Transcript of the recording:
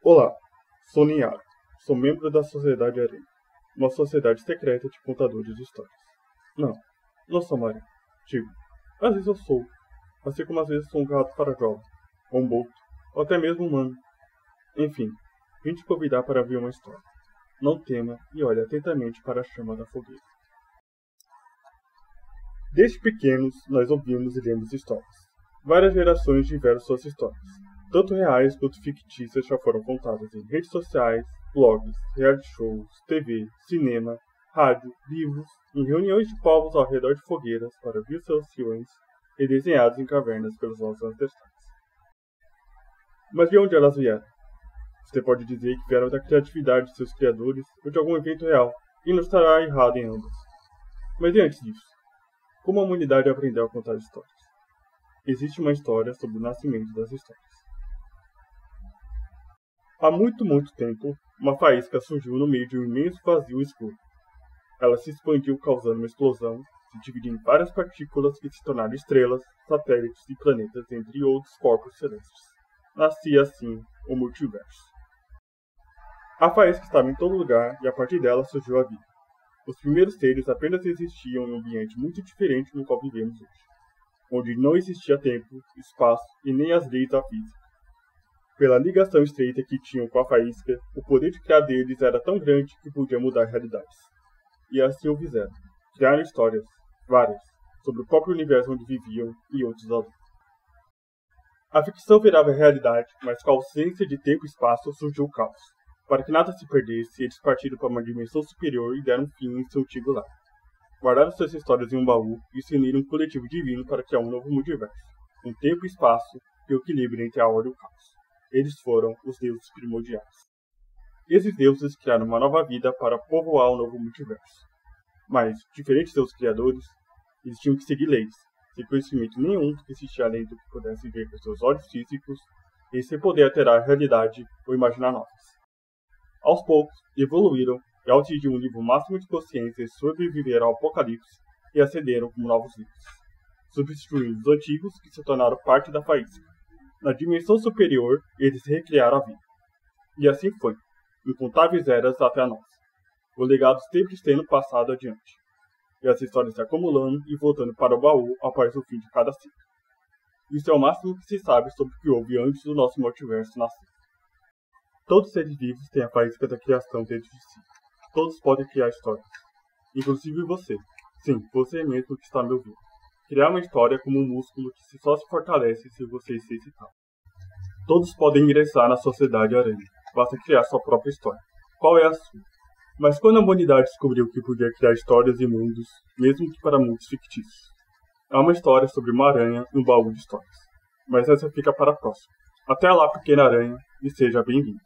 Olá, sou Ninhago. Sou membro da Sociedade Aranha, uma sociedade secreta de contadores de histórias. Não sou Mario. Digo, às vezes eu sou, assim como às vezes sou um gato farajola, ou um boto, ou até mesmo um humano. Enfim, vim te convidar para ver uma história. Não tema e olhe atentamente para a chama da fogueira. Desde pequenos, nós ouvimos e lemos histórias. Várias gerações tiveram suas histórias. Tanto reais quanto fictícias já foram contadas em redes sociais, blogs, reality shows, TV, cinema, rádio, livros, em reuniões de povos ao redor de fogueiras para ouvir seus anciões e desenhados em cavernas pelos nossos ancestrais. Mas de onde elas vieram? Você pode dizer que vieram da criatividade de seus criadores ou de algum evento real, e não estará errado em ambas. Mas e antes disso? Como a humanidade aprendeu a contar histórias? Existe uma história sobre o nascimento das histórias. Há muito tempo, uma faísca surgiu no meio de um imenso vazio escuro. Ela se expandiu causando uma explosão, se dividiu em várias partículas que se tornaram estrelas, satélites e planetas, entre outros corpos celestes. Nascia assim o multiverso. A faísca estava em todo lugar e a partir dela surgiu a vida. Os primeiros seres apenas existiam em um ambiente muito diferente do qual vivemos hoje, onde não existia tempo, espaço e nem as leis da física. Pela ligação estreita que tinham com a faísca, o poder de criar deles era tão grande que podia mudar realidades. E assim o fizeram. Criaram histórias, várias, sobre o próprio universo onde viviam e outros além. A ficção virava realidade, mas com a ausência de tempo e espaço surgiu o caos. Para que nada se perdesse, eles partiram para uma dimensão superior e deram fim em seu antigo lar. Guardaram suas histórias em um baú e se uniram um coletivo divino para criar um novo multiverso, com tempo e espaço e o equilíbrio entre a ordem e o caos. Eles foram os deuses primordiais. Esses deuses criaram uma nova vida para povoar o novo multiverso. Mas, diferente de seus criadores, eles tinham que seguir leis, sem conhecimento nenhum do que existia além do que pudessem ver com seus olhos físicos e sem poder alterar a realidade ou imaginar novas. Aos poucos, evoluíram e ao atingir um nível máximo de consciência sobreviveram ao apocalipse e ascenderam como novos vivos, substituindo os antigos que se tornaram parte da faísca. Na dimensão superior, eles recriaram a vida. E assim foi, incontáveis eras até a nossa. O legado sempre sendo passado adiante. E as histórias se acumulando e voltando para o baú após o fim de cada ciclo. Isso é o máximo que se sabe sobre o que houve antes do nosso multiverso nascer. Todos os seres vivos têm a faísca da criação dentro de si. Todos podem criar histórias. Inclusive você. Sim, você mesmo que está me ouvindo. Criar uma história como um músculo que só se fortalece se você se exercitar. Todos podem ingressar na Sociedade Aranha. Basta criar sua própria história. Qual é a sua? Mas quando a humanidade descobriu que podia criar histórias e mundos, mesmo que para mundos fictícios? Há uma história sobre uma aranha e um baú de histórias. Mas essa fica para a próxima. Até lá, pequena aranha, e seja bem-vindo.